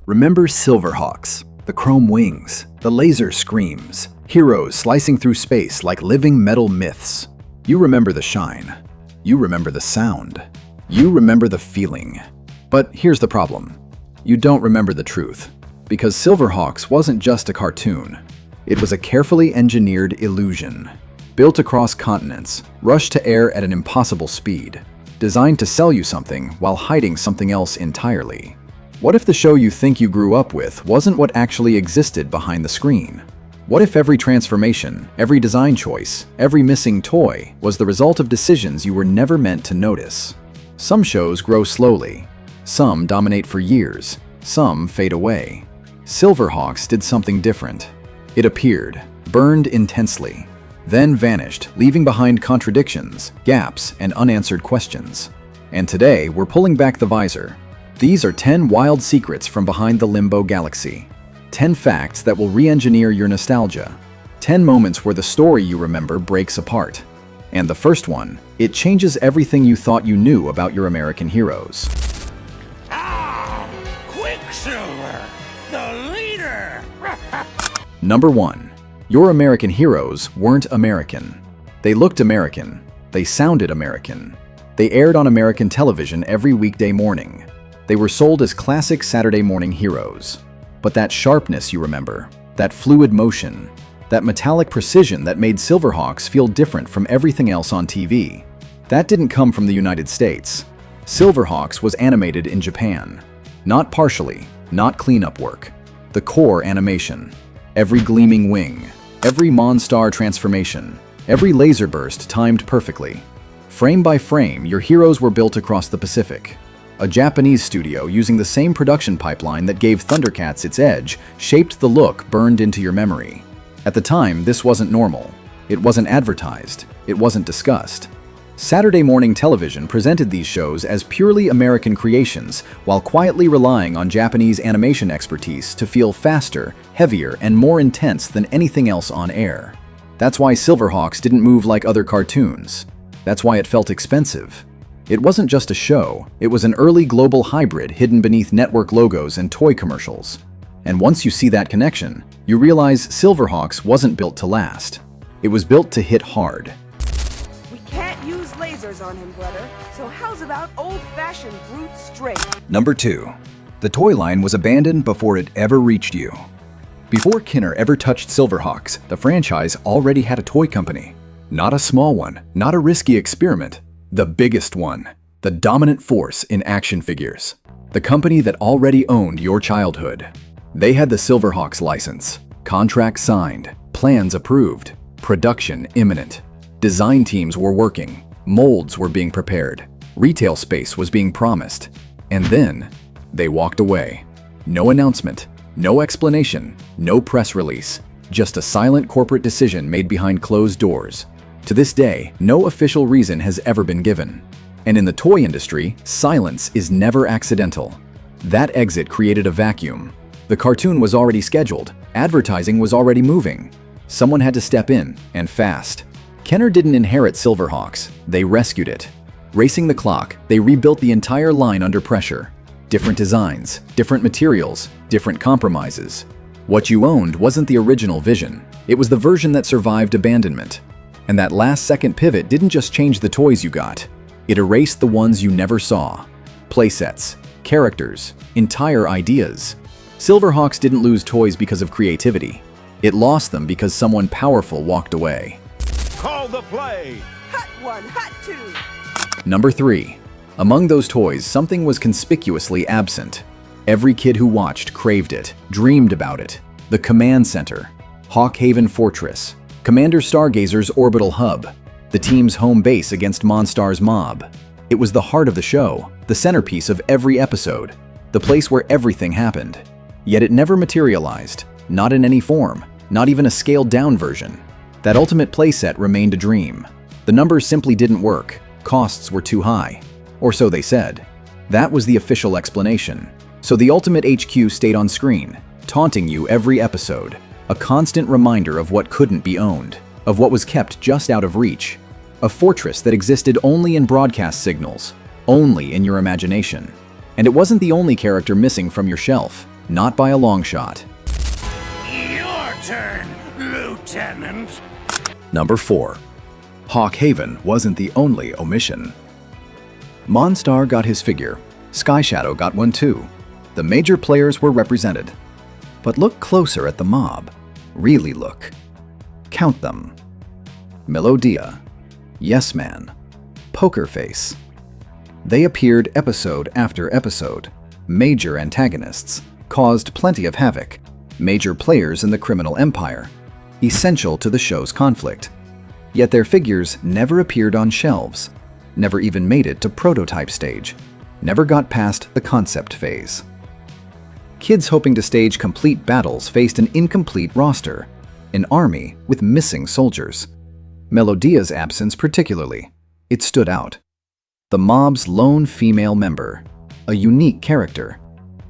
Remember SilverHawks, the chrome wings, the laser screams, heroes slicing through space like living metal myths. You remember the shine. You remember the sound. You remember the feeling. But here's the problem. You don't remember the truth. Because SilverHawks wasn't just a cartoon. It was a carefully engineered illusion. Built across continents, rushed to air at an impossible speed. Designed to sell you something while hiding something else entirely. What if the show you think you grew up with wasn't what actually existed behind the screen? What if every transformation, every design choice, every missing toy was the result of decisions you were never meant to notice? Some shows grow slowly. Some dominate for years. Some fade away. SilverHawks did something different. It appeared, burned intensely, then vanished, leaving behind contradictions, gaps, and unanswered questions. And today, we're pulling back the visor. These are 10 wild secrets from behind the Limbo Galaxy. 10 facts that will re-engineer your nostalgia. 10 moments where the story you remember breaks apart. And the first one, it changes everything you thought you knew about your American heroes. Ah! Quicksilver, the leader! Number 1. Your American heroes weren't American. They looked American. They sounded American. They aired on American television every weekday morning. They were sold as classic Saturday morning heroes. But that sharpness you remember, that fluid motion, that metallic precision that made SilverHawks feel different from everything else on TV, that didn't come from the United States. SilverHawks was animated in Japan. Not partially, not cleanup work. The core animation. Every gleaming wing, every Monstar transformation, every laser burst timed perfectly. Frame by frame, your heroes were built across the Pacific. A Japanese studio using the same production pipeline that gave ThunderCats its edge shaped the look burned into your memory. At the time, this wasn't normal. It wasn't advertised. It wasn't discussed. Saturday morning television presented these shows as purely American creations while quietly relying on Japanese animation expertise to feel faster, heavier, and more intense than anything else on air. That's why SilverHawks didn't move like other cartoons. That's why it felt expensive. It wasn't just a show, it was an early global hybrid hidden beneath network logos and toy commercials. And once you see that connection, you realize SilverHawks wasn't built to last. It was built to hit hard. We can't use lasers on him, brother, so how's about old-fashioned brute strength? Number 2. The toy line was abandoned before it ever reached you. Before Kenner ever touched SilverHawks, the franchise already had a toy company. Not a small one, not a risky experiment. The biggest one, the dominant force in action figures. The company that already owned your childhood. They had the SilverHawks license, contract signed, plans approved, production imminent. Design teams were working, molds were being prepared, retail space was being promised. And then, they walked away. No announcement, no explanation, no press release, just a silent corporate decision made behind closed doors. To this day, no official reason has ever been given. And in the toy industry, silence is never accidental. That exit created a vacuum. The cartoon was already scheduled, advertising was already moving. Someone had to step in, and fast. Kenner didn't inherit SilverHawks, they rescued it. Racing the clock, they rebuilt the entire line under pressure. Different designs, different materials, different compromises. What you owned wasn't the original vision, it was the version that survived abandonment. And that last-second pivot didn't just change the toys you got. It erased the ones you never saw. Playsets, characters, entire ideas. SilverHawks didn't lose toys because of creativity. It lost them because someone powerful walked away. Call the play! Hot 1, hot 2. Number 3. Among those toys, something was conspicuously absent. Every kid who watched craved it, dreamed about it. The Command Center, Hawkhaven Fortress, Commander Stargazer's orbital hub, the team's home base against Monstar's mob. It was the heart of the show, the centerpiece of every episode, the place where everything happened. Yet it never materialized, not in any form, not even a scaled-down version. That ultimate playset remained a dream. The numbers simply didn't work, costs were too high. Or so they said. That was the official explanation. So the Ultimate HQ stayed on screen, taunting you every episode. A constant reminder of what couldn't be owned, of what was kept just out of reach. A fortress that existed only in broadcast signals, only in your imagination. And it wasn't the only character missing from your shelf, not by a long shot. Your turn, Lieutenant. Number 4. Hawkhaven wasn't the only omission. Monstar got his figure. Sky Shadow got one too. The major players were represented. But look closer at the mob. Really look. Count them. Melodia, Yes Man, Poker Face. They appeared episode after episode. Major antagonists, caused plenty of havoc. Major players in the criminal empire, essential to the show's conflict. Yet their figures never appeared on shelves, never even made it to prototype stage, never got past the concept phase. Kids hoping to stage complete battles faced an incomplete roster, an army with missing soldiers. Melodia's absence particularly, it stood out. The mob's lone female member, a unique character,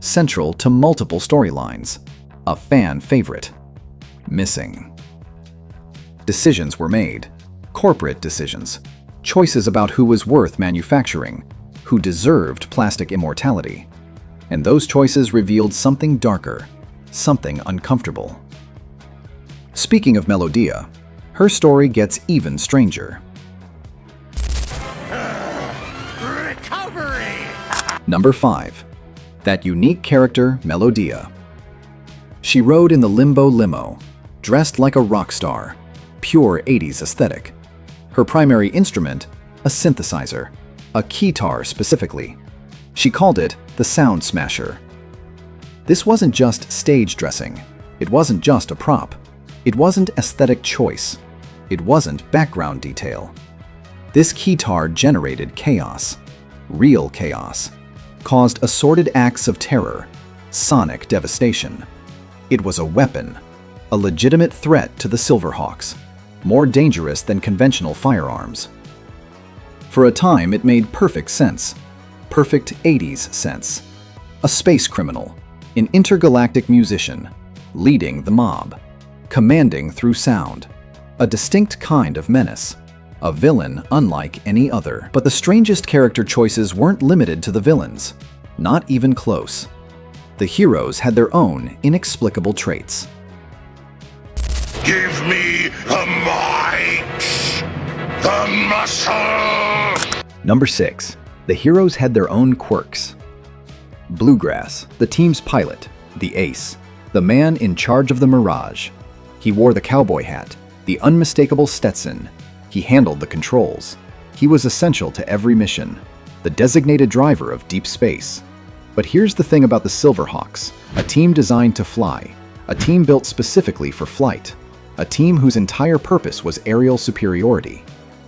central to multiple storylines, a fan favorite, missing. Decisions were made, corporate decisions, choices about who was worth manufacturing, who deserved plastic immortality. And those choices revealed something darker, something uncomfortable. Speaking of Melodia, her story gets even stranger. Recovery! Number 5. That unique character, Melodia. She rode in the Limbo limo, dressed like a rock star, pure 80s aesthetic. Her primary instrument, a synthesizer, a keytar specifically. She called it the Sound Smasher. This wasn't just stage dressing. It wasn't just a prop. It wasn't aesthetic choice. It wasn't background detail. This keytar generated chaos, real chaos, caused assorted acts of terror, sonic devastation. It was a weapon, a legitimate threat to the SilverHawks, more dangerous than conventional firearms. For a time, it made perfect sense. Perfect 80s sense. A space criminal, an intergalactic musician, leading the mob, commanding through sound. A distinct kind of menace. A villain unlike any other. But the strangest character choices weren't limited to the villains. Not even close. The heroes had their own inexplicable traits. Give me the might! The muscle! Number 6. The heroes had their own quirks. Bluegrass, the team's pilot, the ace, the man in charge of the Mirage. He wore the cowboy hat, the unmistakable Stetson. He handled the controls. He was essential to every mission, the designated driver of deep space. But here's the thing about the SilverHawks, a team designed to fly, a team built specifically for flight, a team whose entire purpose was aerial superiority.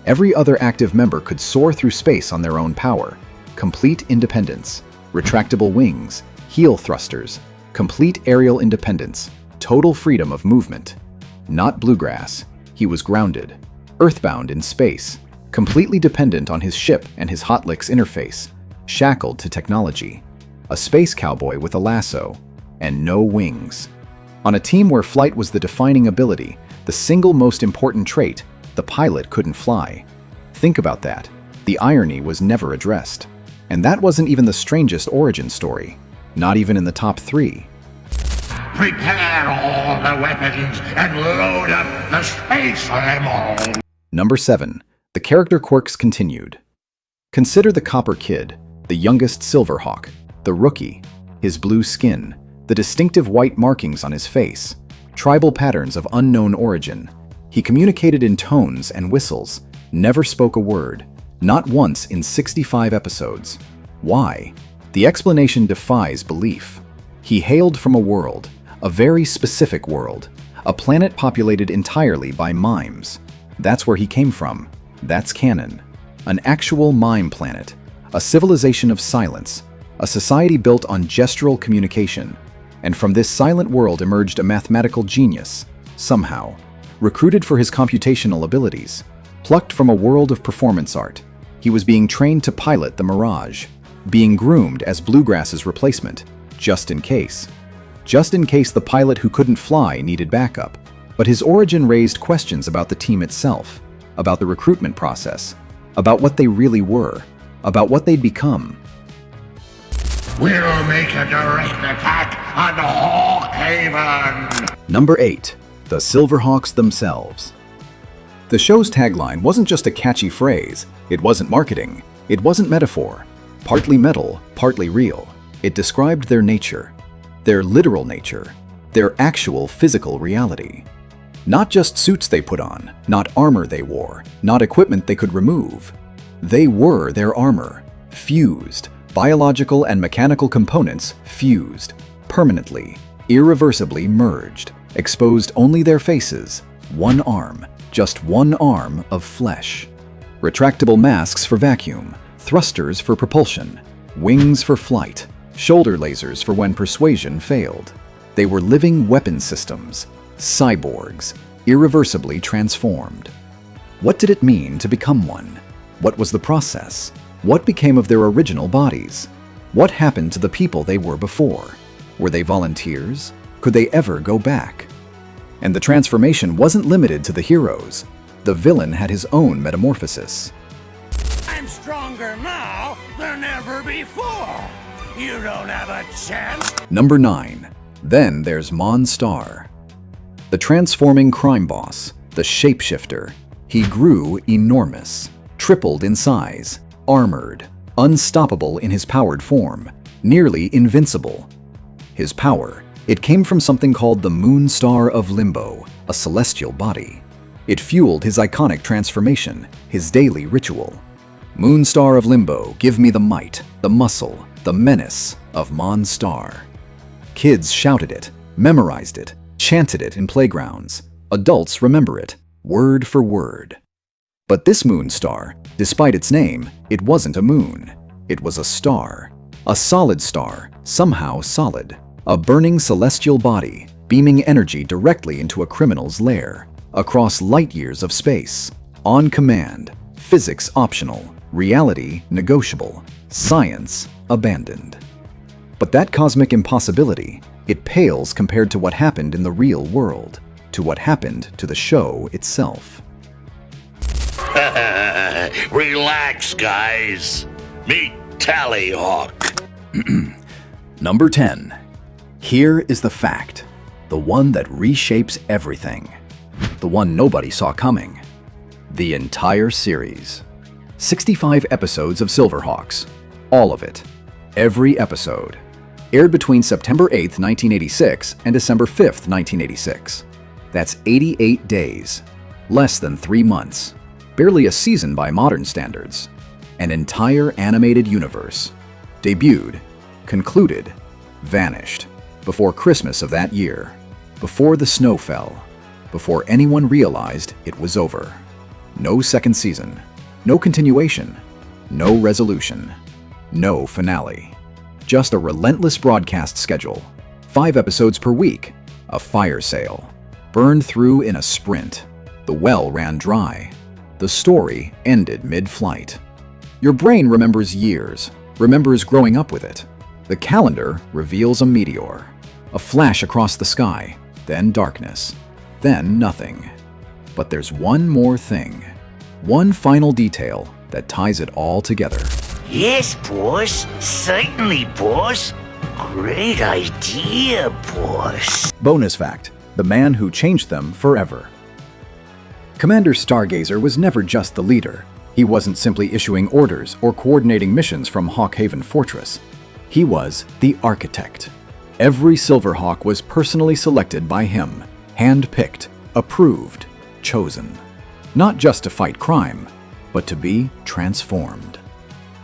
Every other active member could soar through space on their own power, complete independence, retractable wings, heel thrusters, complete aerial independence, total freedom of movement. Not Bluegrass, he was grounded, earthbound in space, completely dependent on his ship and his Hotlix interface, shackled to technology. A space cowboy with a lasso, and no wings. On a team where flight was the defining ability, the single most important trait, the pilot couldn't fly. Think about that. The irony was never addressed. And that wasn't even the strangest origin story. Not even in the top 3. Prepare all the weapons and load up the space ammo! Number 7. The character quirks continued. Consider the Copper Kid, the youngest SilverHawk, the rookie, his blue skin, the distinctive white markings on his face, tribal patterns of unknown origin. He communicated in tones and whistles, never spoke a word, not once in 65 episodes. Why? The explanation defies belief. He hailed from a world, a very specific world, a planet populated entirely by mimes. That's where he came from. That's canon. An actual mime planet, a civilization of silence, a society built on gestural communication. And from this silent world emerged a mathematical genius, somehow, recruited for his computational abilities, plucked from a world of performance art. He was being trained to pilot the Mirage, being groomed as Bluegrass's replacement, just in case. Just in case the pilot who couldn't fly needed backup. But his origin raised questions about the team itself. about the recruitment process, about what they really were, about what they'd become. We'll make a direct attack on Hawkhaven! Number 8. The SilverHawks themselves. The show's tagline wasn't just a catchy phrase. It wasn't marketing. It wasn't metaphor. Partly metal, partly real. It described their nature, their literal nature, their actual physical reality. Not just suits they put on, not armor they wore, not equipment they could remove. They were their armor, fused, biological and mechanical components fused, permanently, irreversibly merged, exposed only their faces, one arm, just one arm of flesh. Retractable masks for vacuum, thrusters for propulsion, wings for flight, shoulder lasers for when persuasion failed. They were living weapon systems, cyborgs, irreversibly transformed. What did it mean to become one? What was the process? What became of their original bodies? What happened to the people they were before? Were they volunteers? Could they ever go back? And the transformation wasn't limited to the heroes. The villain had his own metamorphosis. I'm stronger now than ever before! You don't have a chance! Number 9. Then there's Monstar. The transforming crime boss, the shapeshifter. He grew enormous, tripled in size, armored, unstoppable in his powered form, nearly invincible. His power, it came from something called the Moonstar of Limbo, a celestial body. It fueled his iconic transformation, his daily ritual. Moonstar of Limbo, give me the might, the muscle, the menace of Monstar. Kids shouted it, memorized it, chanted it in playgrounds. Adults remember it, word for word. But this Moonstar, despite its name, it wasn't a moon. It was a star. A solid star, somehow solid. A burning celestial body, beaming energy directly into a criminal's lair. Across light years of space. On command. Physics optional. Reality negotiable. Science abandoned. But that cosmic impossibility, it pales compared to what happened in the real world. To what happened to the show itself. Relax, guys. Meet Tallyhawk. Number 10. Here is the fact. The one that reshapes everything. The one nobody saw coming. The entire series. 65 episodes of SilverHawks. All of it. Every episode. Aired between September 8th, 1986 and December 5th, 1986. That's 88 days. Less than 3 months. Barely a season by modern standards. An entire animated universe. Debuted, concluded, vanished. Before Christmas of that year. Before the snow fell. Before anyone realized it was over. No second season. No continuation. No resolution. No finale. Just a relentless broadcast schedule. 5 episodes per week. A fire sale. Burned through in a sprint. The well ran dry. The story ended mid-flight. Your brain remembers years, remembers growing up with it. The calendar reveals a meteor. A flash across the sky, then darkness, then nothing. But there's one more thing. One final detail that ties it all together. Yes, boss. Certainly, boss. Great idea, boss. Bonus fact: the man who changed them forever. Commander Stargazer was never just the leader. He wasn't simply issuing orders or coordinating missions from Hawkhaven Fortress. He was the architect. Every SilverHawk was personally selected by him, hand-picked, approved, chosen. Not just to fight crime, but to be transformed.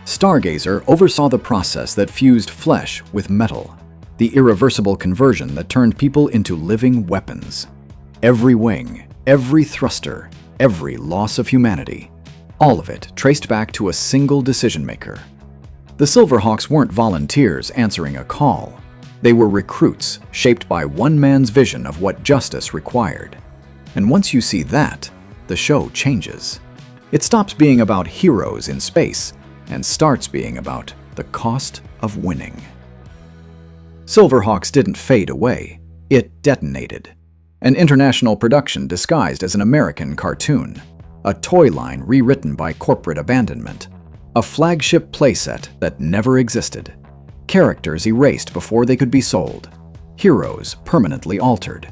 Stargazer oversaw the process that fused flesh with metal, the irreversible conversion that turned people into living weapons. Every wing, every thruster, every loss of humanity, all of it traced back to a single decision-maker. The SilverHawks weren't volunteers answering a call. They were recruits shaped by one man's vision of what justice required. And once you see that, the show changes. It stops being about heroes in space and starts being about the cost of winning. SilverHawks didn't fade away. It detonated. An international production disguised as an American cartoon. A toy line rewritten by corporate abandonment. A flagship playset that never existed. Characters erased before they could be sold. Heroes permanently altered.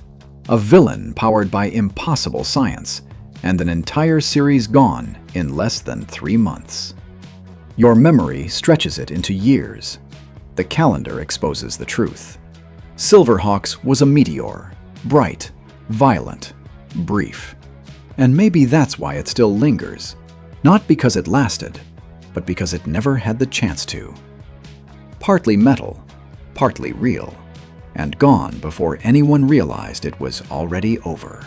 A villain powered by impossible science. And an entire series gone in less than 3 months. Your memory stretches it into years. The calendar exposes the truth. SilverHawks was a meteor. Bright, violent, brief. And maybe that's why it still lingers. Not because it lasted, but because it never had the chance to. Partly metal, partly real, and gone before anyone realized it was already over.